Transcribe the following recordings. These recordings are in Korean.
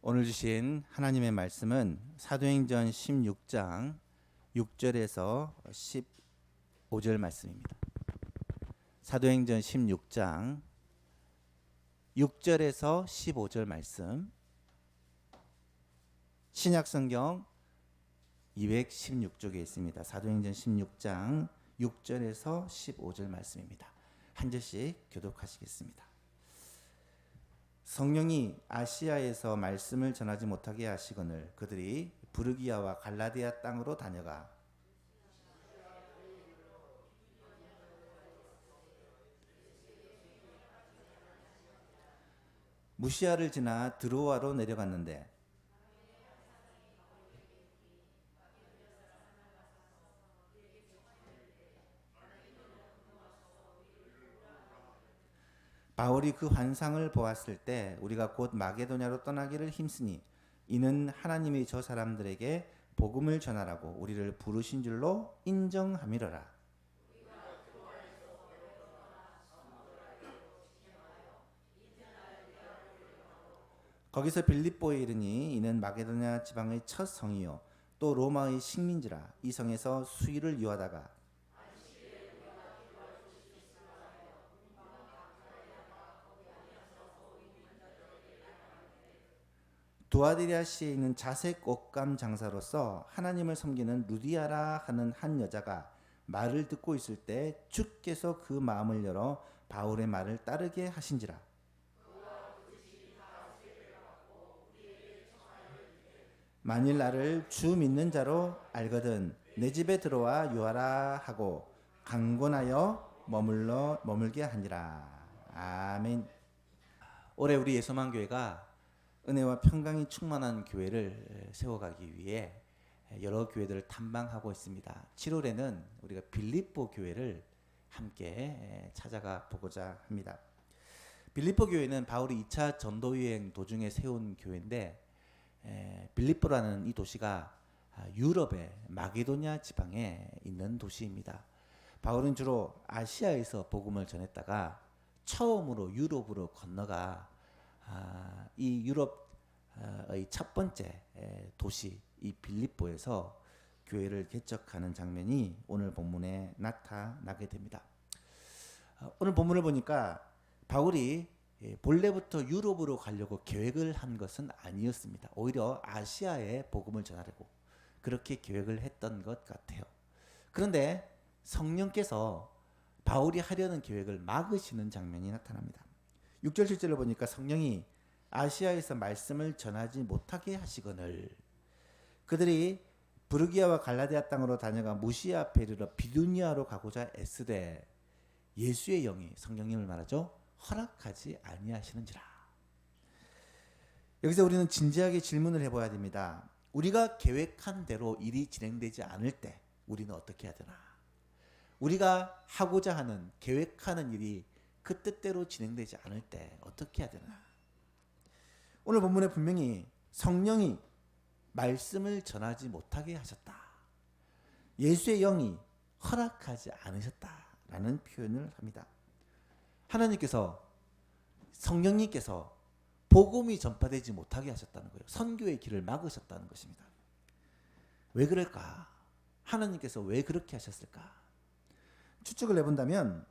오늘 주신 하나님의 말씀은 사도행전 16장 6절에서 15절 말씀입니다. 사도행전 16장 6절에서 15절 말씀, 신약성경 216쪽에 있습니다. 사도행전 16장 6절에서 15절 말씀입니다. 한 절씩 교독하시겠습니다. 성령이 아시아에서 말씀을 전하지 못하게 하시거늘 그들이 부르기아와 갈라디아 땅으로 다녀가 무시아를 지나 드로아로 내려갔는데 바울이 그 환상을 보았을 때 우리가 곧 마게도냐로 떠나기를 힘쓰니 이는 하나님이 저 사람들에게 복음을 전하라고 우리를 부르신 줄로 인정함이로라. 거기서 빌립보에 이르니 이는 마게도냐 지방의 첫 성이요 또 로마의 식민지라. 이 성에서 수일을 유하다가 두아디리아시에 있는 자색 옷감 장사로서 하나님을 섬기는 루디아라 하는 한 여자가 말을 듣고 있을 때 주께서 그 마음을 열어 바울의 말을 따르게 하신지라. 만일 나를 주 믿는 자로 알거든 내 집에 들어와 유하라 하고 강권하여 머물게 하니라. 아멘. 올해 우리 예수만 교회가 은혜와 평강이 충만한 교회를 세워가기 위해 여러 교회들을 탐방하고 있습니다. 7월에는 우리가 빌립보 교회를 함께 찾아가 보고자 합니다. 빌립보 교회는 바울이 2차 전도여행 도중에 세운 교회인데 빌립보라는 이 도시가 유럽의 마게도냐 지방에 있는 도시입니다. 바울은 주로 아시아에서 복음을 전했다가 처음으로 유럽으로 건너가 이 유럽의 첫 번째 도시 이 빌립보에서 교회를 개척하는 장면이 오늘 본문에 나타나게 됩니다. 오늘 본문을 보니까 바울이 본래부터 유럽으로 가려고 계획을 한 것은 아니었습니다. 오히려 아시아에 복음을 전하려고 그렇게 계획을 했던 것 같아요. 그런데 성령께서 바울이 하려는 계획을 막으시는 장면이 나타납니다. 6절 7절을 보니까 성령이 아시아에서 말씀을 전하지 못하게 하시거늘 그들이 부르기아와 갈라디아 땅으로 다녀가 무시아 앞에 이르러 비두니아로 가고자 애쓰되 예수의 영이 성령님을 말하죠. 허락하지 아니하시는지라. 여기서 우리는 진지하게 질문을 해봐야 됩니다. 우리가 계획한 대로 일이 진행되지 않을 때 우리는 어떻게 해야 되나? 우리가 하고자 하는 계획하는 일이 그 뜻대로 진행되지 않을 때 어떻게 해야 되나? 오늘 본문에 분명히 성령이 말씀을 전하지 못하게 하셨다. 예수의 영이 허락하지 않으셨다라는 표현을 합니다. 하나님께서 성령님께서 복음이 전파되지 못하게 하셨다는 거예요. 선교의 길을 막으셨다는 것입니다. 왜 그럴까? 하나님께서 왜 그렇게 하셨을까? 추측을 해본다면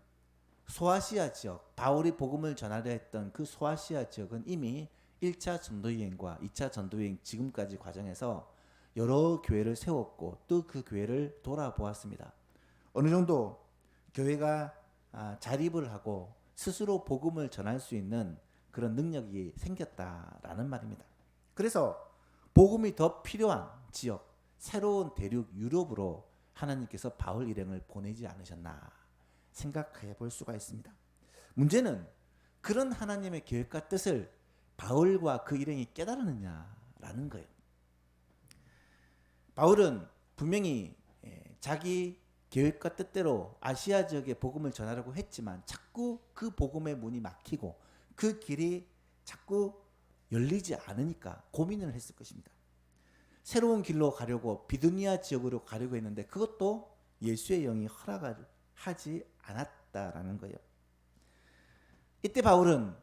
소아시아 지역, 바울이 복음을 전하려 했던 그 소아시아 지역은 이미 1차 전도여행과 2차 전도여행 지금까지 과정에서 여러 교회를 세웠고 또 그 교회를 돌아보았습니다. 어느 정도 교회가 자립을 하고 스스로 복음을 전할 수 있는 그런 능력이 생겼다라는 말입니다. 그래서 복음이 더 필요한 지역, 새로운 대륙 유럽으로 하나님께서 바울 일행을 보내지 않으셨나 생각해 볼 수가 있습니다. 문제는 그런 하나님의 계획과 뜻을 바울과 그 일행이 깨달았느냐라는 거예요. 바울은 분명히 자기 계획과 뜻대로 아시아 지역에 복음을 전하려고 했지만 자꾸 그 복음의 문이 막히고 그 길이 자꾸 열리지 않으니까 고민을 했을 것입니다. 새로운 길로 가려고 비두니아 지역으로 가려고 했는데 그것도 예수의 영이 허락을 하지 않았다라는 거예요. 이때 바울은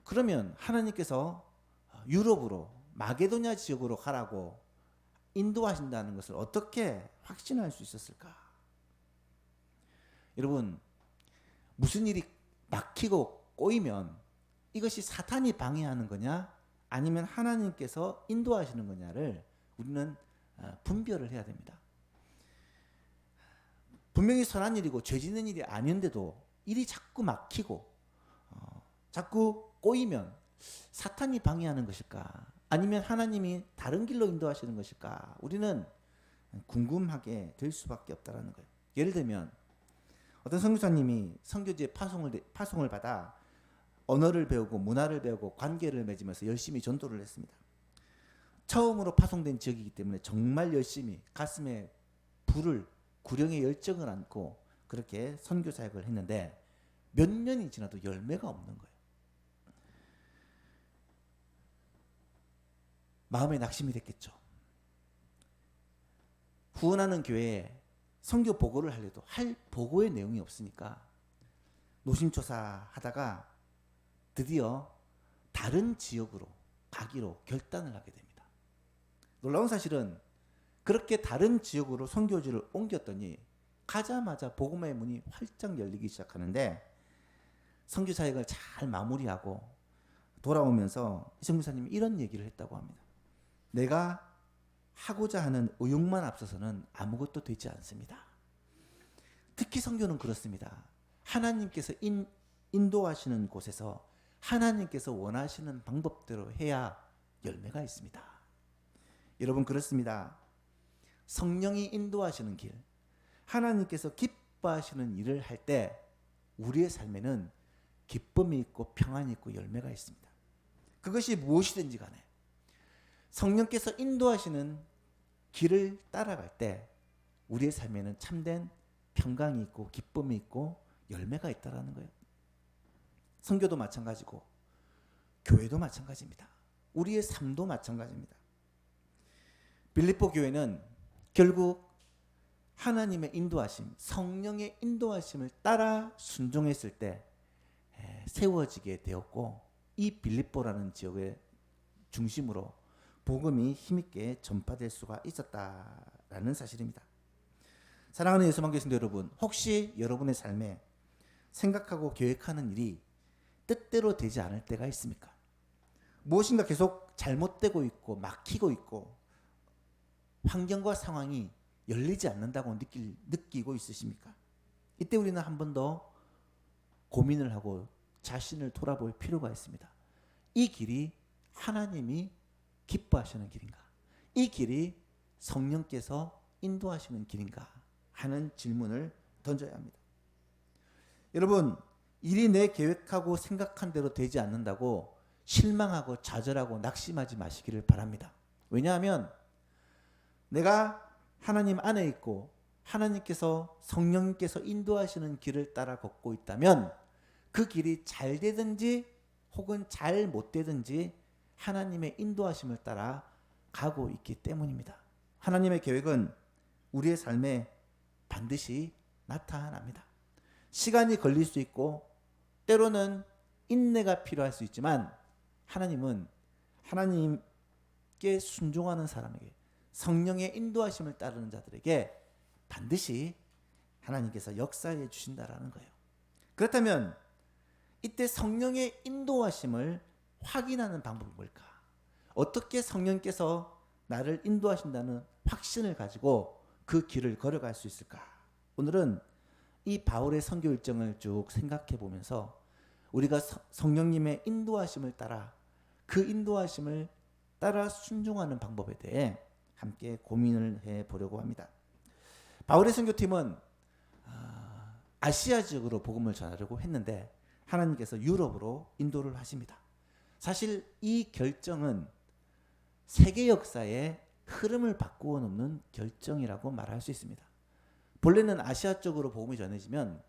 그러면 하나님께서 유럽으로 마게도냐 지역으로 가라고 인도하신다는 것을 어떻게 확신할 수 있었을까? 여러분, 무슨 일이 막히고 꼬이면 이것이 사탄이 방해하는 거냐 아니면 하나님께서 인도하시는 거냐를 우리는 분별을 해야 됩니다. 분명히 선한 일이고 죄 짓는 일이 아닌데도 일이 자꾸 막히고 자꾸 꼬이면 사탄이 방해하는 것일까 아니면 하나님이 다른 길로 인도하시는 것일까 우리는 궁금하게 될 수밖에 없다는 거예요. 예를 들면 어떤 선교사님이 선교지에 파송을 받아 언어를 배우고 문화를 배우고 관계를 맺으면서 열심히 전도를 했습니다. 처음으로 파송된 지역이기 때문에 정말 열심히 가슴에 불을 구령의 열정을 안고 그렇게 선교 사역을 했는데 몇 년이 지나도 열매가 없는 거예요. 마음에 낙심이 됐겠죠. 후원하는 교회에 선교 보고를 하려도 할 보고의 내용이 없으니까 노심초사 하다가 드디어 다른 지역으로 가기로 결단을 하게 됩니다. 놀라운 사실은 그렇게 다른 지역으로 선교지를 옮겼더니 가자마자 복음의 문이 활짝 열리기 시작하는데 선교 사역을 잘 마무리하고 돌아오면서 이 선교사님이 이런 얘기를 했다고 합니다. 내가 하고자 하는 의욕만 앞서서는 아무것도 되지 않습니다. 특히 선교는 그렇습니다. 하나님께서 인도하시는 곳에서 하나님께서 원하시는 방법대로 해야 열매가 있습니다. 여러분 그렇습니다. 성령이 인도하시는 길, 하나님께서 기뻐하시는 일을 할 때 우리의 삶에는 기쁨이 있고 평안이 있고 열매가 있습니다. 그것이 무엇이든지 간에 성령께서 인도하시는 길을 따라갈 때 우리의 삶에는 참된 평강이 있고 기쁨이 있고 열매가 있다라는 거예요. 선교도 마찬가지고 교회도 마찬가지입니다. 우리의 삶도 마찬가지입니다. 빌립보 교회는 결국 하나님의 인도하심, 성령의 인도하심을 따라 순종했을 때 세워지게 되었고 이 빌립보라는 지역의 중심으로 복음이 힘있게 전파될 수가 있었다라는 사실입니다. 사랑하는 예수만교 성도 여러분, 혹시 여러분의 삶에 생각하고 계획하는 일이 뜻대로 되지 않을 때가 있습니까? 무엇인가 계속 잘못되고 있고 막히고 있고 환경과 상황이 열리지 않는다고 느끼고 있으십니까? 이때 우리는 한 번 더 고민을 하고 자신을 돌아볼 필요가 있습니다. 이 길이 하나님이 기뻐하시는 길인가? 이 길이 성령께서 인도하시는 길인가? 하는 질문을 던져야 합니다. 여러분, 일이 내 계획하고 생각한 대로 되지 않는다고 실망하고 좌절하고 낙심하지 마시기를 바랍니다. 왜냐하면 내가 하나님 안에 있고 하나님께서 성령님께서 인도하시는 길을 따라 걷고 있다면 그 길이 잘 되든지 혹은 잘 못 되든지 하나님의 인도하심을 따라 가고 있기 때문입니다. 하나님의 계획은 우리의 삶에 반드시 나타납니다. 시간이 걸릴 수 있고 때로는 인내가 필요할 수 있지만 하나님은 하나님께 순종하는 사람에게 성령의 인도하심을 따르는 자들에게 반드시 하나님께서 역사해 주신다라는 거예요. 그렇다면 이때 성령의 인도하심을 확인하는 방법이 뭘까? 어떻게 성령께서 나를 인도하신다는 확신을 가지고 그 길을 걸어갈 수 있을까? 오늘은 이 바울의 선교 일정을 쭉 생각해 보면서 우리가 성령님의 인도하심을 따라 그 인도하심을 따라 순종하는 방법에 대해 함께 고민을 해 보려고 합니다. 바울의 선교팀은 아시아 지역으로 복음을 전하려고 했는데 하나님께서 유럽으로 인도를 하십니다. 사실 이 결정은 세계 역사의 흐름을 바꾸어 놓는 결정이라고 말할 수 있습니다. 본래는 아시아 쪽으로 복음이 전해지면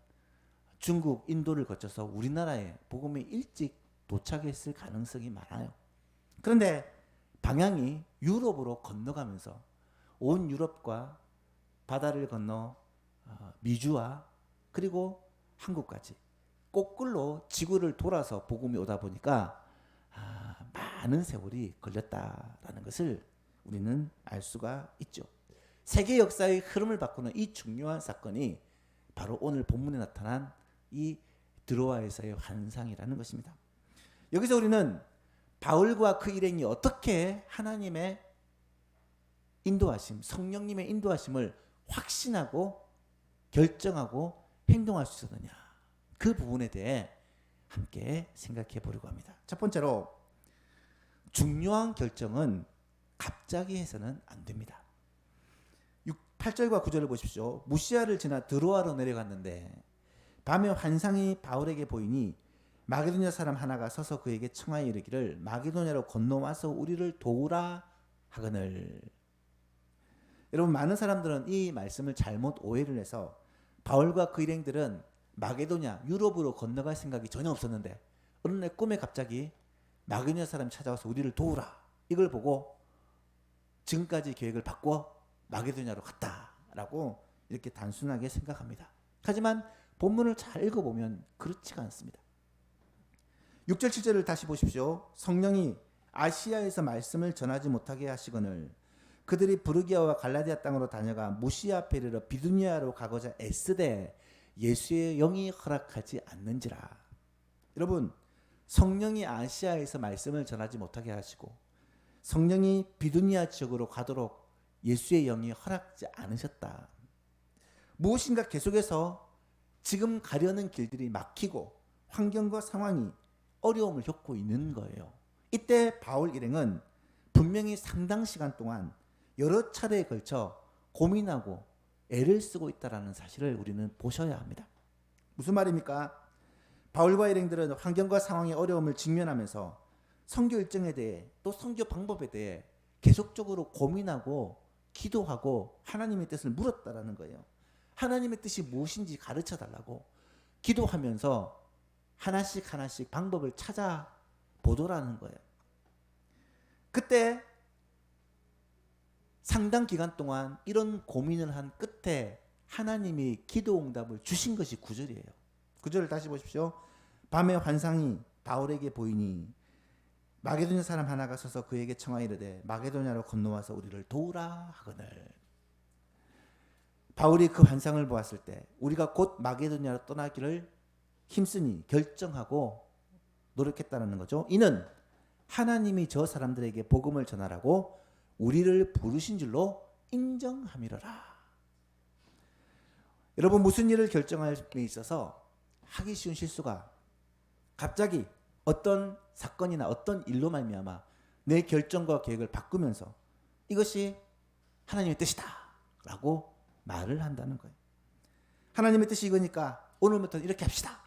중국, 인도를 거쳐서 우리나라에 복음이 일찍 도착했을 가능성이 많아요. 그런데 방향이 유럽으로 건너가면서 온 유럽과 바다를 건너 미주와 그리고 한국까지 거꾸로 지구를 돌아서 복음이 오다 보니까 많은 세월이 걸렸다라는 것을 우리는 알 수가 있죠. 세계 역사의 흐름을 바꾸는 이 중요한 사건이 바로 오늘 본문에 나타난 이 드로아에서의 환상이라는 것입니다. 여기서 우리는 바울과 그 일행이 어떻게 하나님의 인도하심, 성령님의 인도하심을 확신하고 결정하고 행동할 수 있었느냐, 그 부분에 대해 함께 생각해 보려고 합니다. 첫 번째로, 중요한 결정은 갑자기 해서는 안 됩니다. 8절과 9절을 보십시오. 무시아를 지나 드로아로 내려갔는데 밤에 환상이 바울에게 보이니 마게도냐 사람 하나가 서서 그에게 청하여 이르기를 마게도냐로 건너와서 우리를 도우라 하거늘. 여러분, 많은 사람들은 이 말씀을 잘못 오해를 해서 바울과 그 일행들은 마게도냐, 유럽으로 건너갈 생각이 전혀 없었는데 어느 날 꿈에 갑자기 마게도냐 사람이 찾아와서 우리를 도우라, 이걸 보고 지금까지 계획을 바꿔 마게도냐로 갔다라고 이렇게 단순하게 생각합니다. 하지만 본문을 잘 읽어보면 그렇지가 않습니다. 6절 7절을 다시 보십시오. 성령이 아시아에서 말씀을 전하지 못하게 하시거늘 그들이 부르기아와 갈라디아 땅으로 다녀가 무시아 앞에 이르러 비두니아로 가고자 애쓰되 예수의 영이 허락하지 않는지라. 여러분, 성령이 아시아에서 말씀을 전하지 못하게 하시고 성령이 비두니아 지역으로 가도록 예수의 영이 허락하지 않으셨다. 무엇인가 계속해서 지금 가려는 길들이 막히고 환경과 상황이 어려움을 겪고 있는 거예요. 이때 바울 일행은 분명히 상당 시간 동안 여러 차례에 걸쳐 고민하고 애를 쓰고 있다는 사실을 우리는 보셔야 합니다. 무슨 말입니까? 바울과 일행들은 환경과 상황의 어려움을 직면하면서 선교 일정에 대해 또 선교 방법에 대해 계속적으로 고민하고 기도하고 하나님의 뜻을 물었다라는 거예요. 하나님의 뜻이 무엇인지 가르쳐 달라고 기도하면서 하나씩 하나씩 방법을 찾아보더라는 거예요. 그때 상당 기간 동안 이런 고민을 한 끝에 하나님이 기도 응답을 주신 것이 9절이에요. 9절을 다시 보십시오. 밤에 환상이 바울에게 보이니 마게도냐 사람 하나가 서서 그에게 청하여 이르되 마게도냐로 건너와서 우리를 도우라 하거늘. 바울이 그 환상을 보았을 때 우리가 곧 마게도냐로 떠나기를 힘쓰니 결정하고 노력했다는 거죠. 이는 하나님이 저 사람들에게 복음을 전하라고 우리를 부르신 줄로 인정함이로라. 여러분, 무슨 일을 결정할 때 있어서 하기 쉬운 실수가 갑자기 어떤 사건이나 어떤 일로 말미암아 내 결정과 계획을 바꾸면서 이것이 하나님의 뜻이다 라고 말을 한다는 거예요. 하나님의 뜻이 이거니까 오늘부터 이렇게 합시다.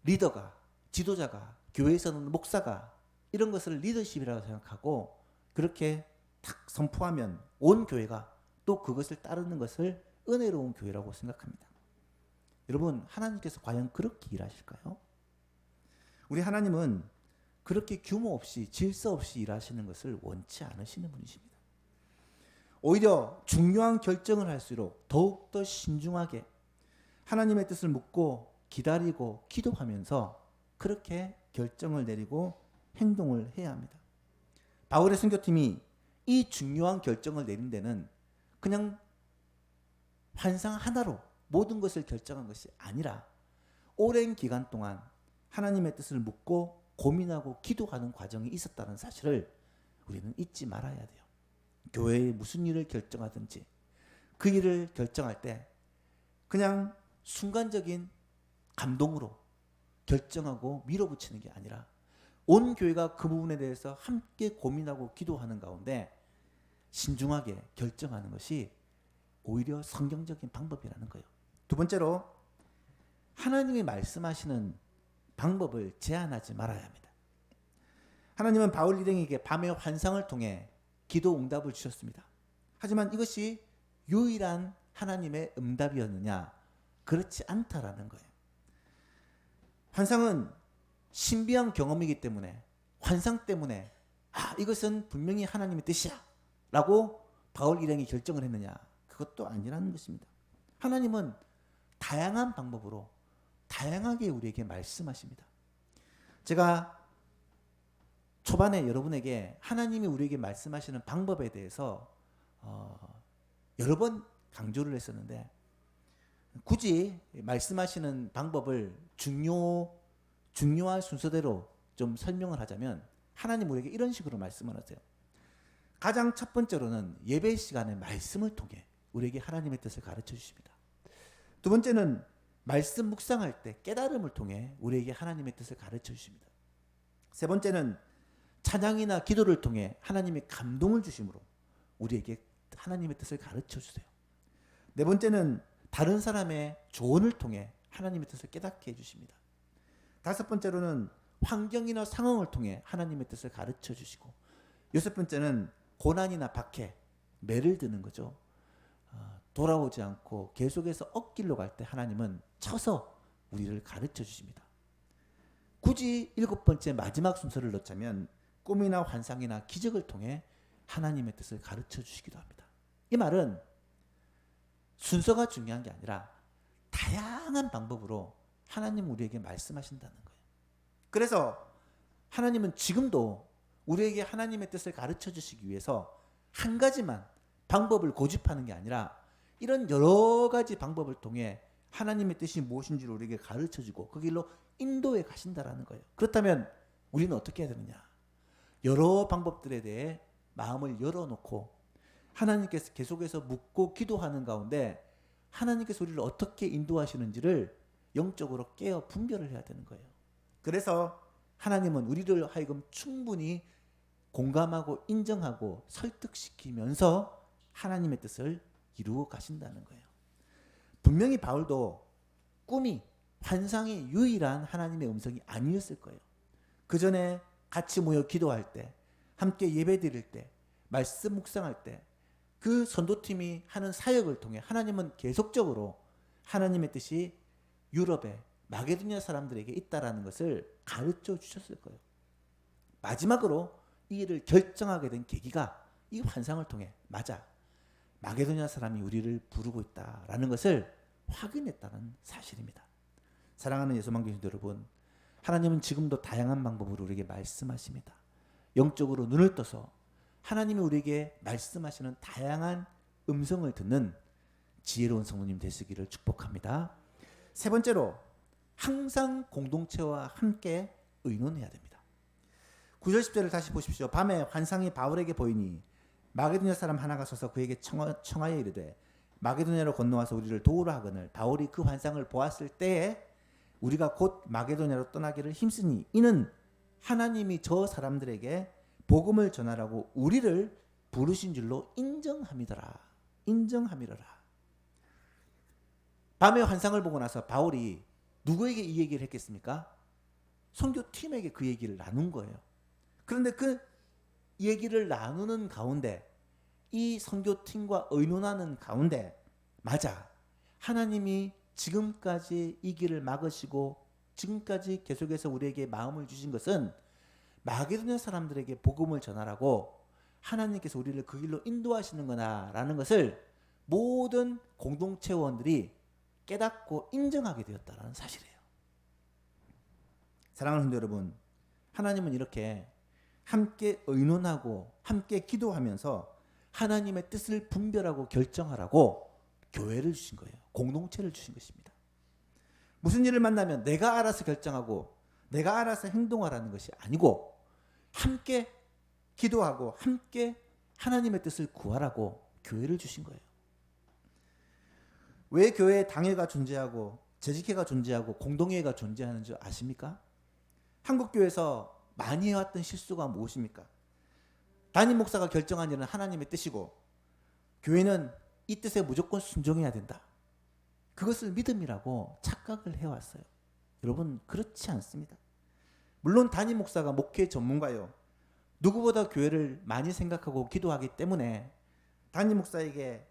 리더가, 지도자가, 교회에서는 목사가 이런 것을 리더십이라고 생각하고 그렇게 탁 선포하면 온 교회가 또 그것을 따르는 것을 은혜로운 교회라고 생각합니다. 여러분, 하나님께서 과연 그렇게 일하실까요? 우리 하나님은 그렇게 규모 없이 질서 없이 일하시는 것을 원치 않으시는 분이십니다. 오히려 중요한 결정을 할수록 더욱더 신중하게 하나님의 뜻을 묻고 기다리고 기도하면서 그렇게 결정을 내리고 행동을 해야 합니다. 바울의 선교팀이 이 중요한 결정을 내린 데는 그냥 환상 하나로 모든 것을 결정한 것이 아니라 오랜 기간 동안 하나님의 뜻을 묻고 고민하고 기도하는 과정이 있었다는 사실을 우리는 잊지 말아야 돼요. 교회에 무슨 일을 결정하든지 그 일을 결정할 때 그냥 순간적인 감동으로 결정하고 밀어붙이는 게 아니라 온 교회가 그 부분에 대해서 함께 고민하고 기도하는 가운데 신중하게 결정하는 것이 오히려 성경적인 방법이라는 거예요. 두 번째로, 하나님이 말씀하시는 방법을 제한하지 말아야 합니다. 하나님은 바울 일행에게 밤의 환상을 통해 기도 응답을 주셨습니다. 하지만 이것이 유일한 하나님의 응답이었느냐? 그렇지 않다라는 거예요. 환상은 신비한 경험이기 때문에 환상 때문에 이것은 분명히 하나님의 뜻이야 라고 바울 일행이 결정을 했느냐? 그것도 아니라는 것입니다. 하나님은 다양한 방법으로 다양하게 우리에게 말씀하십니다. 제가 초반에 여러분에게 하나님이 우리에게 말씀하시는 방법에 대해서 여러 번 강조를 했었는데, 굳이 말씀하시는 방법을 중요한 순서대로 좀 설명을 하자면 하나님 우리에게 이런 식으로 말씀을 하세요. 가장 첫 번째로는 예배 시간에 말씀을 통해 우리에게 하나님의 뜻을 가르쳐 주십니다. 두 번째는 말씀 묵상할 때 깨달음을 통해 우리에게 하나님의 뜻을 가르쳐 주십니다. 세 번째는 찬양이나 기도를 통해 하나님의 감동을 주심으로 우리에게 하나님의 뜻을 가르쳐 주세요. 네 번째는 다른 사람의 조언을 통해 하나님의 뜻을 깨닫게 해주십니다. 다섯 번째로는 환경이나 상황을 통해 하나님의 뜻을 가르쳐 주시고, 여섯 번째는 고난이나 박해, 매를 드는 거죠. 돌아오지 않고 계속해서 엇길로 갈 때 하나님은 쳐서 우리를 가르쳐 주십니다. 굳이 일곱 번째 마지막 순서를 넣자면 꿈이나 환상이나 기적을 통해 하나님의 뜻을 가르쳐 주시기도 합니다. 이 말은 순서가 중요한 게 아니라 다양한 방법으로 하나님 우리에게 말씀하신다는 거예요. 그래서 하나님은 지금도 우리에게 하나님의 뜻을 가르쳐 주시기 위해서 한 가지만 방법을 고집하는 게 아니라 이런 여러 가지 방법을 통해 하나님의 뜻이 무엇인지를 우리에게 가르쳐 주고 그 길로 인도해 가신다라는 거예요. 그렇다면 우리는 어떻게 해야 되느냐? 여러 방법들에 대해 마음을 열어놓고 하나님께서 계속해서 묻고 기도하는 가운데 하나님께서 우리를 어떻게 인도하시는지를 영적으로 깨어 분별을 해야 되는 거예요. 그래서 하나님은 우리를 하여금 충분히 공감하고 인정하고 설득시키면서 하나님의 뜻을 이루어 가신다는 거예요. 분명히 바울도 꿈이 환상이 유일한 하나님의 음성이 아니었을 거예요. 그 전에 같이 모여 기도할 때, 함께 예배 드릴 때, 말씀 묵상할 때 그 선도팀이 하는 사역을 통해 하나님은 계속적으로 하나님의 뜻이 유럽의 마게도냐 사람들에게 있다라는 것을 가르쳐 주셨을 거예요. 마지막으로 이 일을 결정하게 된 계기가 이 환상을 통해 맞아, 마게도냐 사람이 우리를 부르고 있다라는 것을 확인했다는 사실입니다. 사랑하는 예수만교신 여러분, 하나님은 지금도 다양한 방법으로 우리에게 말씀하십니다. 영적으로 눈을 떠서 하나님이 우리에게 말씀하시는 다양한 음성을 듣는 지혜로운 성도님 되시기를 축복합니다. 세 번째로, 항상 공동체와 함께 의논해야 됩니다. 9절 10절을 다시 보십시오. 밤에 환상이 바울에게 보이니 마게도냐 사람 하나가 서서 그에게 청하여 이르되 마게도냐로 건너와서 우리를 도우라 하거늘 바울이 그 환상을 보았을 때에 우리가 곧 마게도냐로 떠나기를 힘쓰니 이는 하나님이 저 사람들에게 복음을 전하라고 우리를 부르신 줄로 인정함이더라. 인정함이더라. 밤에 환상을 보고 나서 바울이 누구에게 이 얘기를 했겠습니까? 선교팀에게 그 얘기를 나눈 거예요. 그런데 그 얘기를 나누는 가운데, 이 선교팀과 의논하는 가운데, 맞아, 하나님이 지금까지 이 길을 막으시고 지금까지 계속해서 우리에게 마음을 주신 것은 마게도냐 사람들에게 복음을 전하라고 하나님께서 우리를 그 길로 인도하시는구나라는 것을 모든 공동체원들이 깨닫고 인정하게 되었다는 사실이에요. 사랑하는 성도 여러분, 하나님은 이렇게 함께 의논하고 함께 기도하면서 하나님의 뜻을 분별하고 결정하라고 교회를 주신 거예요. 공동체를 주신 것입니다. 무슨 일을 만나면 내가 알아서 결정하고 내가 알아서 행동하라는 것이 아니고 함께 기도하고 함께 하나님의 뜻을 구하라고 교회를 주신 거예요. 왜 교회에 당회가 존재하고 재직회가 존재하고 공동회가 존재하는 줄 아십니까? 한국교회에서 많이 해왔던 실수가 무엇입니까? 담임 목사가 결정한 일은 하나님의 뜻이고 교회는 이 뜻에 무조건 순종해야 된다. 그것을 믿음이라고 착각을 해왔어요. 여러분, 그렇지 않습니다. 물론 담임 목사가 목회 전문가요. 누구보다 교회를 많이 생각하고 기도하기 때문에 담임 목사에게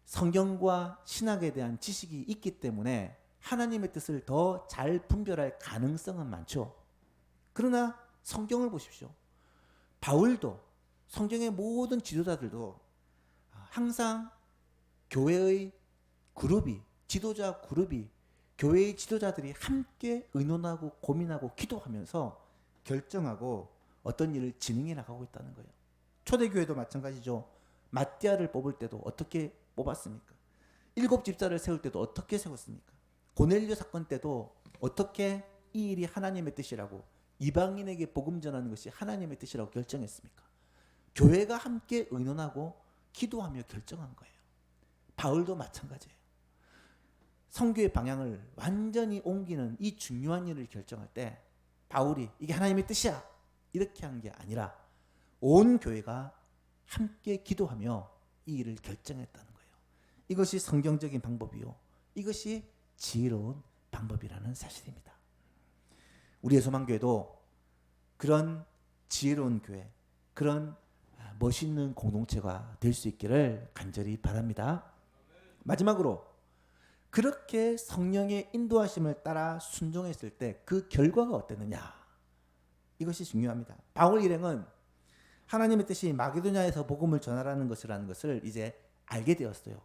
성경과 신학에 대한 지식이 있기 때문에 하나님의 뜻을 더 잘 분별할 가능성은 많죠. 그러나 성경을 보십시오. 바울도 성경의 모든 지도자들도 항상 교회의 그룹이, 지도자 그룹이, 교회의 지도자들이 함께 의논하고 고민하고 기도하면서 결정하고 어떤 일을 진행해 나가고 있다는 거예요. 초대교회도 마찬가지죠. 마띠아를 뽑을 때도 어떻게 뽑았습니까? 7 집사를 세울 때도 어떻게 세웠습니까? 고넬료 사건 때도 어떻게 이 일이 하나님의 뜻이라고, 이방인에게 복음 전하는 것이 하나님의 뜻이라고 결정했습니까? 교회가 함께 의논하고 기도하며 결정한 거예요. 바울도 마찬가지예요. 선교의 방향을 완전히 옮기는 이 중요한 일을 결정할 때 바울이 이게 하나님의 뜻이야 이렇게 한 게 아니라 온 교회가 함께 기도하며 이 일을 결정했다는 거예요. 이것이 성경적인 방법이요, 이것이 지혜로운 방법이라는 사실입니다. 우리의 소망교회도 그런 지혜로운 교회, 그런 멋있는 공동체가 될 수 있기를 간절히 바랍니다. 마지막으로 그렇게 성령의 인도하심을 따라 순종했을 때 그 결과가 어땠느냐, 이것이 중요합니다. 바울 일행은 하나님의 뜻이 마게도냐에서 복음을 전하라는 것을 이제 알게 되었어요.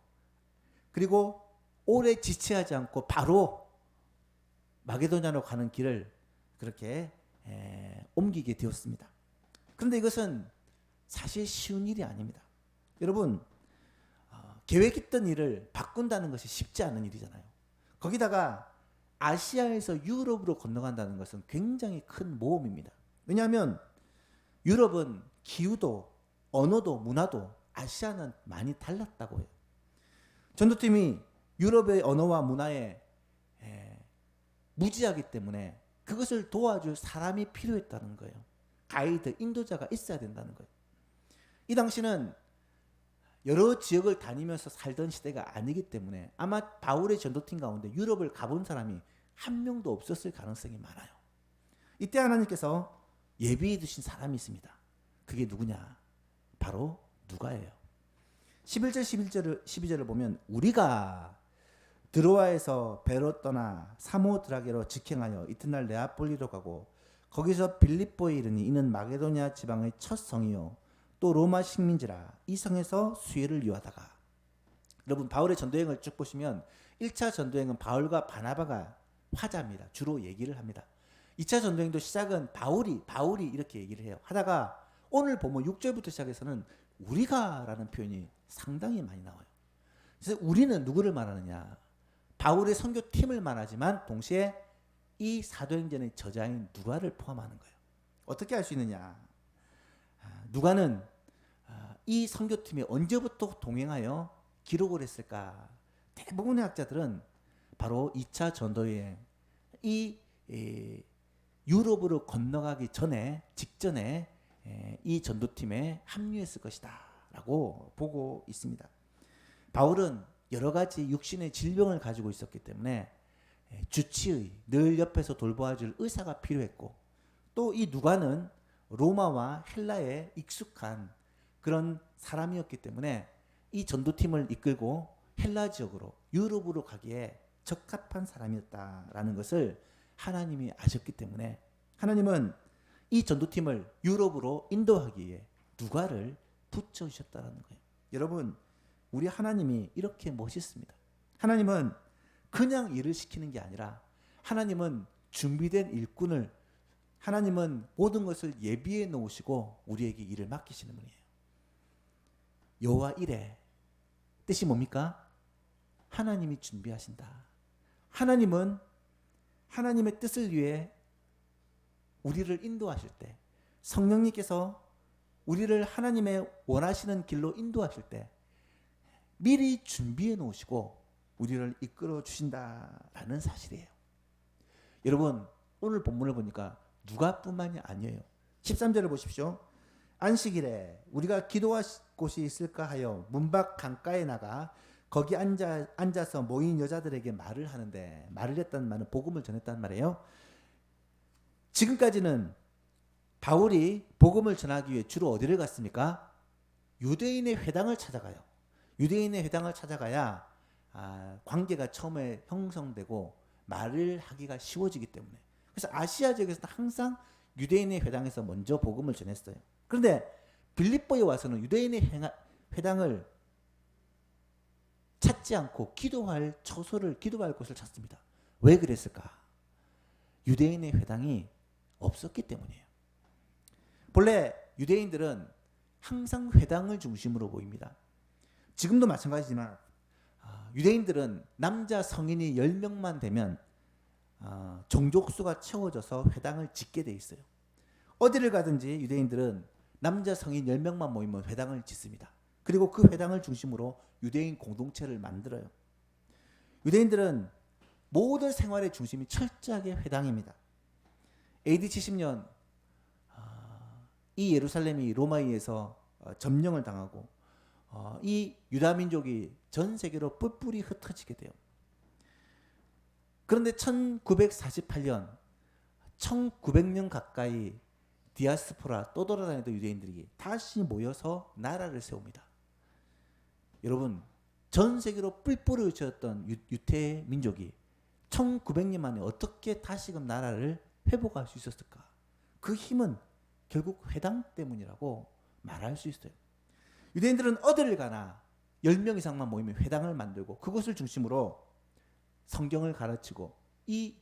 그리고 오래 지체하지 않고 바로 마게도냐로 가는 길을 그렇게 옮기게 되었습니다. 그런데 이것은 사실 쉬운 일이 아닙니다. 여러분, 계획했던 일을 바꾼다는 것이 쉽지 않은 일이잖아요. 거기다가 아시아에서 유럽으로 건너간다는 것은 굉장히 큰 모험입니다. 왜냐하면 유럽은 기후도 언어도 문화도 아시아는 많이 달랐다고 해요. 전도팀이 유럽의 언어와 문화에 무지하기 때문에 그것을 도와줄 사람이 필요했다는 거예요. 가이드, 인도자가 있어야 된다는 거예요. 이 당시는 여러 지역을 다니면서 살던 시대가 아니기 때문에 아마 바울의 전도팀 가운데 유럽을 가본 사람이 한 명도 없었을 가능성이 많아요. 이때 하나님께서 예비해 두신 사람이 있습니다. 그게 누구냐? 바로 누가예요. 11절 12절을 보면 우리가 드로아에서 베로 떠나 사모드라게로 직행하여 이튿날 네아폴리로 가고 거기서 빌립보에 이르니 이는 마게도냐 지방의 첫 성이요 또 로마 식민지라 이 성에서 수혜를 유하다가. 여러분, 바울의 전도행을 쭉 보시면 1차 전도행은 바울과 바나바가 화자입니다. 주로 얘기를 합니다. 2차 전도행도 시작은 바울이 이렇게 얘기를 해요. 하다가 오늘 보면 6절부터 시작해서는 우리가 라는 표현이 상당히 많이 나와요. 그래서 우리는 누구를 말하느냐? 바울의 선교팀을 말하지만 동시에 이 사도행전의 저자인 누가를 포함하는 거예요. 어떻게 알 수 있느냐? 누가는 이 선교팀이 언제부터 동행하여 기록을 했을까? 대부분의 학자들은 바로 2차 전도여행, 이 유럽으로 건너가기 직전에 이 전도팀에 합류했을 것이다 라고 보고 있습니다. 바울은 여러 가지 육신의 질병을 가지고 있었기 때문에 주치의, 늘 옆에서 돌보아줄 의사가 필요했고, 또 이 누가는 로마와 헬라에 익숙한 그런 사람이었기 때문에 이 전도팀을 이끌고 헬라 지역으로 유럽으로 가기에 적합한 사람이었다라는 것을 하나님이 아셨기 때문에 하나님은 이 전도팀을 유럽으로 인도하기 위해 누가를 붙여주셨다는 거예요. 여러분, 우리 하나님이 이렇게 멋있습니다. 하나님은 그냥 일을 시키는 게 아니라 하나님은 준비된 일꾼을, 하나님은 모든 것을 예비해 놓으시고 우리에게 일을 맡기시는 분이에요. 여호와 일의 뜻이 뭡니까? 하나님이 준비하신다. 하나님은 하나님의 뜻을 위해 우리를 인도하실 때, 성령님께서 우리를 하나님의 원하시는 길로 인도하실 때 미리 준비해 놓으시고 우리를 이끌어 주신다라는 사실이에요. 여러분, 오늘 본문을 보니까 누가뿐만이 아니에요. 13절을 보십시오. 안식일에 우리가 기도할 곳이 있을까 하여 문밖 강가에 나가 거기 앉아서 모인 여자들에게 말을 하는데, 말을 했다는 말은 복음을 전했다는 말이에요. 지금까지는 바울이 복음을 전하기 위해 주로 어디를 갔습니까? 유대인의 회당을 찾아가요. 유대인의 회당을 찾아가야 관계가 처음에 형성되고 말을 하기가 쉬워지기 때문에. 그래서 아시아 지역에서는 항상 유대인의 회당에서 먼저 복음을 전했어요. 그런데 빌립보에 와서는 유대인의 회당을 찾지 않고 기도할 곳을 찾습니다. 왜 그랬을까? 유대인의 회당이 없었기 때문이에요. 본래 유대인들은 항상 회당을 중심으로 보입니다. 지금도 마찬가지지만 유대인들은 남자 성인이 10명만 되면 종족수가 채워져서 회당을 짓게 돼 있어요. 어디를 가든지 유대인들은 남자 성인 10명만 모이면 회당을 짓습니다. 그리고 그 회당을 중심으로 유대인 공동체를 만들어요. 유대인들은 모든 생활의 중심이 철저하게 회당입니다. AD 70년 이 예루살렘이 로마에 의해서 점령을 당하고 이 유다 민족이 전 세계로 뿔뿔이 흩어지게 돼요. 그런데 1948년 1900년 가까이 디아스포라 떠돌아다니던 유대인들이 다시 모여서 나라를 세웁니다. 여러분, 전 세계로 뿔뿔이 흩어졌던 유대 민족이 1900년 만에 어떻게 다시금 나라를 회복할 수 있었을까? 그 힘은 결국 회당 때문이라고 말할 수 있어요. 유대인들은 어디를 가나 10명 이상만 모이면 회당을 만들고 그것을 중심으로 성경을 가르치고 이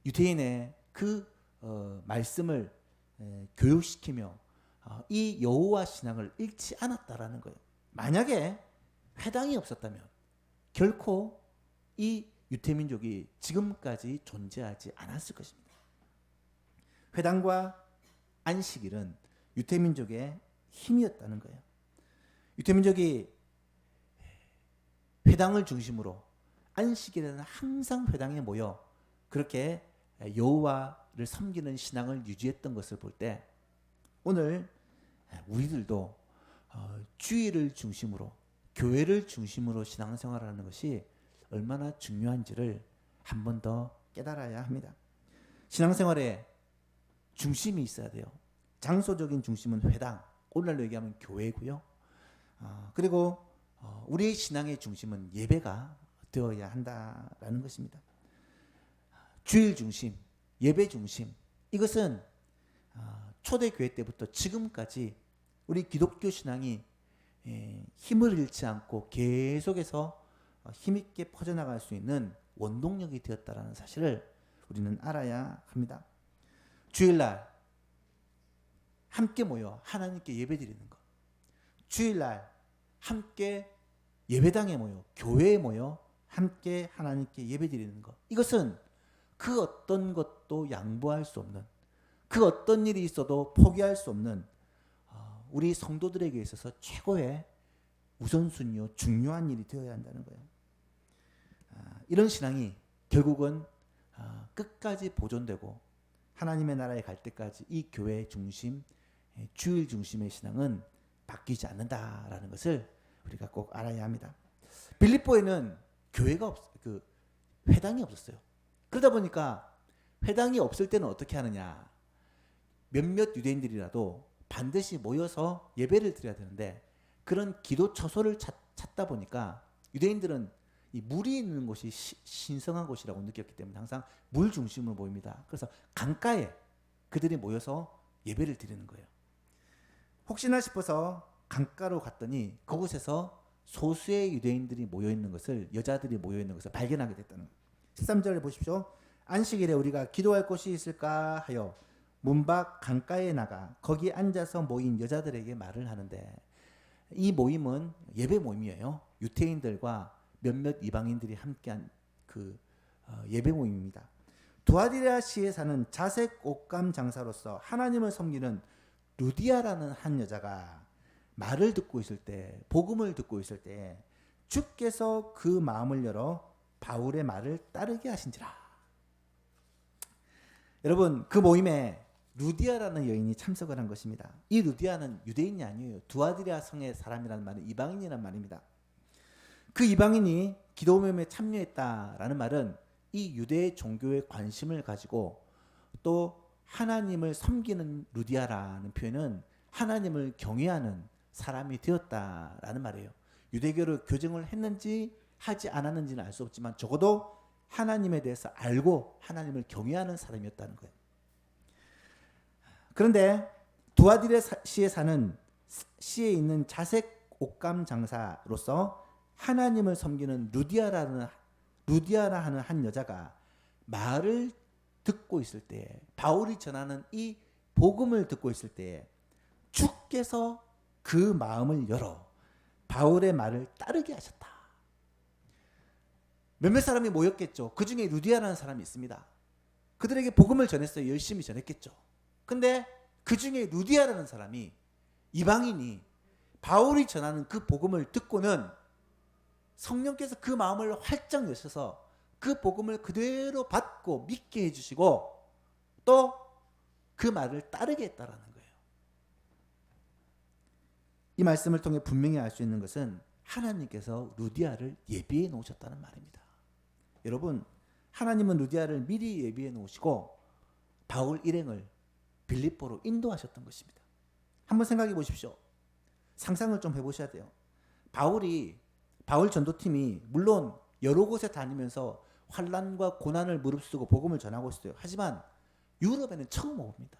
유대인의 그 말씀을 교육시키며 이 여호와 신앙을 잃지 않았다라는 거예요. 만약에 회당이 없었다면 결코 이 유대민족이 지금까지 존재하지 않았을 것입니다. 회당과 안식일은 유대민족의 힘이었다는 거예요. 유대민족이 회당을 중심으로 안식일에는 항상 회당에 모여 그렇게 여호와를 섬기는 신앙을 유지했던 것을 볼 때 오늘 우리들도 주일을 중심으로 교회를 중심으로 신앙생활하는 것이 얼마나 중요한지를 한 번 더 깨달아야 합니다. 신앙생활에 중심이 있어야 돼요. 장소적인 중심은 회당, 오늘날로 얘기하면 교회고요. 그리고 우리의 신앙의 중심은 예배가 되어야 한다라는 것입니다. 주일 중심, 예배 중심, 이것은 초대교회 때부터 지금까지 우리 기독교 신앙이 힘을 잃지 않고 계속해서 힘있게 퍼져나갈 수 있는 원동력이 되었다는 사실을 우리는 알아야 합니다. 주일날 함께 모여 하나님께 예배드리는 것, 주일날 함께 예배당에 모여 교회에 모여 함께 하나님께 예배드리는 것, 이것은 그 어떤 것도 양보할 수 없는, 그 어떤 일이 있어도 포기할 수 없는 우리 성도들에게 있어서 최고의 우선순위요 중요한 일이 되어야 한다는 거예요. 이런 신앙이 결국은 끝까지 보존되고 하나님의 나라에 갈 때까지 이 교회 중심, 주일 중심의 신앙은 바뀌지 않는다라는 것을 우리가 꼭 알아야 합니다. 빌립보에는 교회가 회당이 없었어요. 그러다 보니까 회당이 없을 때는 어떻게 하느냐? 몇몇 유대인들이라도 반드시 모여서 예배를 드려야 되는데 그런 기도 처소를 찾다 보니까 유대인들은 이 물이 있는 곳이 신성한 곳이라고 느꼈기 때문에 항상 물 중심으로 모입니다. 그래서 강가에 그들이 모여서 예배를 드리는 거예요. 혹시나 싶어서 강가로 갔더니 그곳에서 소수의 유대인들이 모여있는 것을, 여자들이 모여있는 것을 발견하게 됐다는 거예요. 13절에 보십시오. 안식일에 우리가 기도할 곳이 있을까 하여 문 밖 강가에 나가 거기 앉아서 모인 여자들에게 말을 하는데, 이 모임은 예배 모임이에요. 유태인들과 몇몇 이방인들이 함께한 그 예배 모임입니다. 두아디라시에 사는 자색 옷감 장사로서 하나님을 섬기는 루디아라는 한 여자가 말을 듣고 있을 때, 복음을 듣고 있을 때 주께서 그 마음을 열어 바울의 말을 따르게 하신지라. 여러분, 그 모임에 루디아라는 여인이 참석을 한 것입니다. 이 루디아는 유대인이 아니에요. 두아디라 성의 사람이라는 말은 이방인이란 말입니다. 그 이방인이 기도 모임에 참여했다라는 말은 이 유대 종교에 관심을 가지고 또 하나님을 섬기는 루디아라는 표현은 하나님을 경외하는 사람이 되었다라는 말이에요. 유대교를 교정을 했는지 하지 않았는지는 알 수 없지만 적어도 하나님에 대해서 알고 하나님을 경외하는 사람이었다는 거예요. 그런데 두아디라시에 사는 시에 있는 자색 옷감 장사로서 하나님을 섬기는 루디아라 하는 한 여자가 말을 듣고 있을 때에, 바울이 전하는 이 복음을 듣고 있을 때에 주께서 그 마음을 열어 바울의 말을 따르게 하셨다. 몇몇 사람이 모였겠죠. 그 중에 루디아라는 사람이 있습니다. 그들에게 복음을 전했어요. 열심히 전했겠죠. 근데 그 중에 루디아라는 사람이, 이방인이 바울이 전하는 그 복음을 듣고는 성령께서 그 마음을 활짝 여셔서 그 복음을 그대로 받고 믿게 해주시고 또 그 말을 따르게 했다라는 거예요. 이 말씀을 통해 분명히 알 수 있는 것은 하나님께서 루디아를 예비해 놓으셨다는 말입니다. 여러분, 하나님은 루디아를 미리 예비해 놓으시고 바울 일행을 빌립보로 인도하셨던 것입니다. 한번 생각해 보십시오. 상상을 좀 해보셔야 돼요. 바울 전도팀이 물론 여러 곳에 다니면서 환난과 고난을 무릅쓰고 복음을 전하고 있어요. 하지만 유럽에는 처음 옵니다.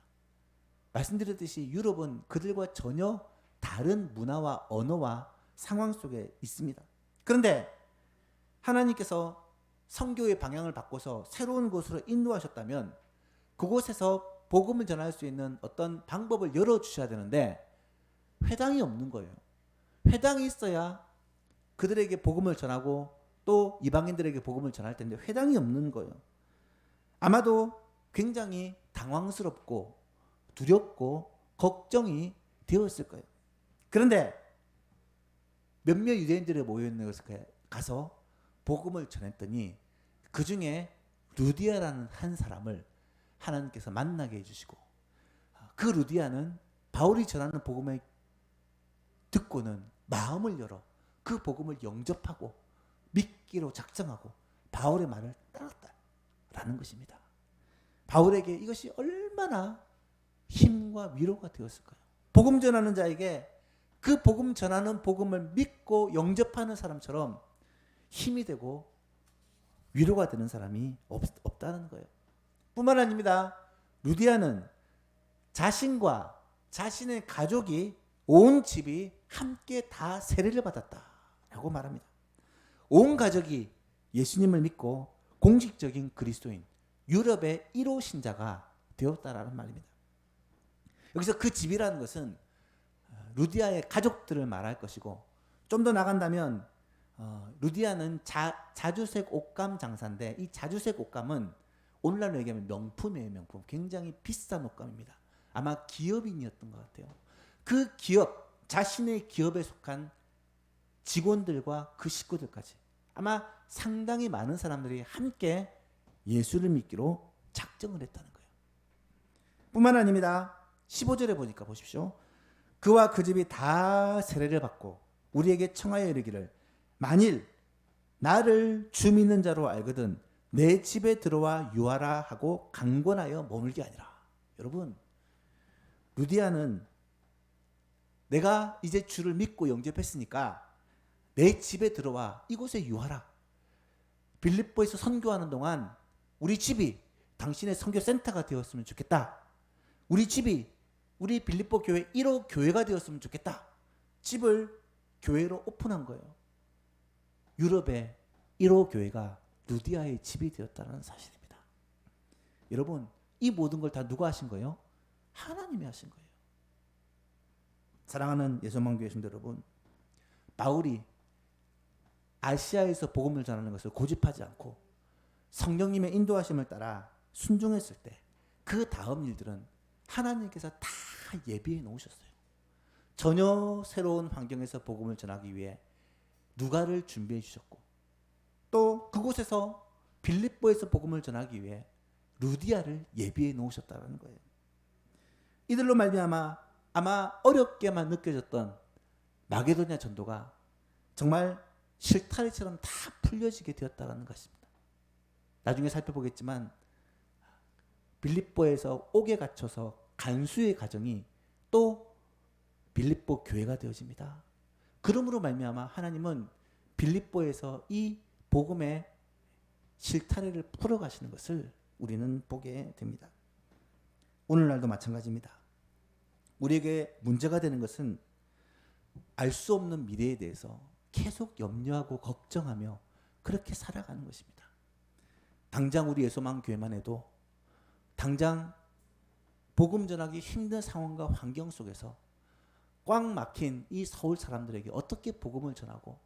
말씀드렸듯이 유럽은 그들과 전혀 다른 문화와 언어와 상황 속에 있습니다. 그런데 하나님께서 선교의 방향을 바꿔서 새로운 곳으로 인도하셨다면 그곳에서 복음을 전할 수 있는 어떤 방법을 열어주셔야 되는데 회당이 없는 거예요. 회당이 있어야 그들에게 복음을 전하고 또 이방인들에게 복음을 전할 텐데 회당이 없는 거예요. 아마도 굉장히 당황스럽고 두렵고 걱정이 되었을 거예요. 그런데 몇몇 유대인들이 모여있는 곳에 가서 복음을 전했더니 그 중에 루디아라는 한 사람을 하나님께서 만나게 해주시고 그 루디아는 바울이 전하는 복음을 듣고는 마음을 열어 그 복음을 영접하고 믿기로 작정하고 바울의 말을 따랐다라는 것입니다. 바울에게 이것이 얼마나 힘과 위로가 되었을까요? 복음 전하는 자에게 그 복음 전하는 복음을 믿고 영접하는 사람처럼 힘이 되고 위로가 되는 사람이 없다는 거예요. 뿐만 아닙니다. 루디아는 자신과 자신의 가족이 온 집이 함께 다 세례를 받았다라고 말합니다. 온 가족이 예수님을 믿고 공식적인 그리스도인, 유럽의 1호 신자가 되었다라는 말입니다. 여기서 그 집이라는 것은 루디아의 가족들을 말할 것이고 좀 더 나간다면 루디아는 자주색 옷감 장사인데 이 자주색 옷감은 오늘날로 얘기하면 명품이에요. 명품. 굉장히 비싼 옷감입니다. 아마 기업인이었던 것 같아요. 그 기업, 자신의 기업에 속한 직원들과 그 식구들까지 아마 상당히 많은 사람들이 함께 예수를 믿기로 작정을 했다는 거예요. 뿐만 아닙니다. 15절에 보니까 보십시오. 그와 그 집이 다 세례를 받고 우리에게 청하여 이르기를 만일 나를 주 믿는 자로 알거든 내 집에 들어와 유하라 하고 강권하여 머물게 아니라. 여러분, 루디아는 내가 이제 주를 믿고 영접했으니까 내 집에 들어와 이곳에 유하라. 빌립보에서 선교하는 동안 우리 집이 당신의 선교센터가 되었으면 좋겠다. 우리 집이 우리 빌립보 교회 1호 교회가 되었으면 좋겠다. 집을 교회로 오픈한 거예요. 유럽의 1호 교회가 루디아의 집이 되었다는 사실입니다. 여러분, 이 모든 걸 다 누가 하신 거예요? 하나님이 하신 거예요. 사랑하는 예수만교회 성도 여러분, 바울이 아시아에서 복음을 전하는 것을 고집하지 않고 성령님의 인도하심을 따라 순종했을 때 그 다음 일들은 하나님께서 다 예비해 놓으셨어요. 전혀 새로운 환경에서 복음을 전하기 위해 누가를 준비해 주셨고 또 그곳에서 빌립보에서 복음을 전하기 위해 루디아를 예비해 놓으셨다는 거예요. 이들로 말미암아 아마 어렵게만 느껴졌던 마게도냐 전도가 정말 실타래처럼 다 풀려지게 되었다는 것입니다. 나중에 살펴보겠지만 빌립보에서 옥에 갇혀서 간수의 가정이 또 빌립보 교회가 되어집니다. 그러므로 말미암아 하나님은 빌립보에서 이 복음의 실타래를 풀어가시는 것을 우리는 보게 됩니다. 오늘날도 마찬가지입니다. 우리에게 문제가 되는 것은 알 수 없는 미래에 대해서 계속 염려하고 걱정하며 그렇게 살아가는 것입니다. 당장 우리 예수만 교회만 해도 당장 복음 전하기 힘든 상황과 환경 속에서 꽉 막힌 이 서울 사람들에게 어떻게 복음을 전하고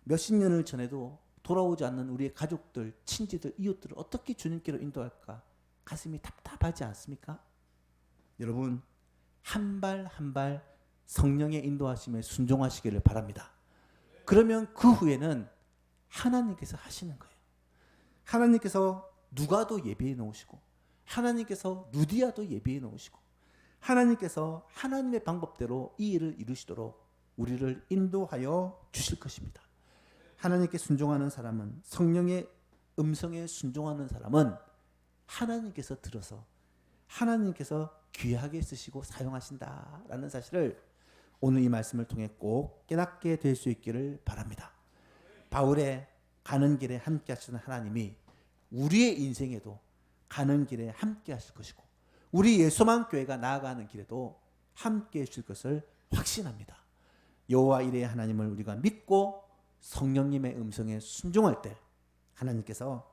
몇십 년을 전해도 돌아오지 않는 우리의 가족들, 친지들, 이웃들을 어떻게 주님께로 인도할까? 가슴이 답답하지 않습니까? 여러분, 한 발 한 발 성령의 인도하심에 순종하시기를 바랍니다. 그러면 그 후에는 하나님께서 하시는 거예요. 하나님께서 누가도 예비해 놓으시고, 하나님께서 루디아도 예비해 놓으시고, 하나님께서 하나님의 방법대로 이 일을 이루시도록 우리를 인도하여 주실 것입니다. 하나님께 순종하는 사람은, 성령의 음성에 순종하는 사람은 하나님께서 들어서 하나님께서 귀하게 쓰시고 사용하신다라는 사실을 오늘 이 말씀을 통해 꼭 깨닫게 될 수 있기를 바랍니다. 바울의 가는 길에 함께 하시는 하나님이 우리의 인생에도 가는 길에 함께 하실 것이고, 우리 예수만 교회가 나아가는 길에도 함께 해주실 것을 확신합니다. 여호와 이레의 하나님을 우리가 믿고 성령님의 음성에 순종할 때 하나님께서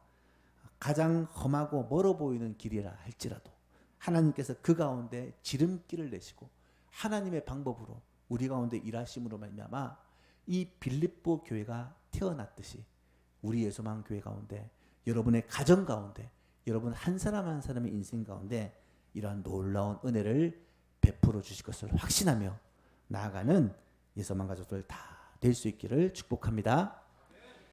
가장 험하고 멀어 보이는 길이라 할지라도 하나님께서 그 가운데 지름길을 내시고 하나님의 방법으로 우리 가운데 일하심으로 말미암아 이 빌립보 교회가 태어났듯이 우리 예수만 교회 가운데, 여러분의 가정 가운데, 여러분 한 사람 한 사람의 인생 가운데 이러한 놀라운 은혜를 베풀어 주실 것을 확신하며 나아가는 예수만 가족들 다 될 수 있기를 축복합니다.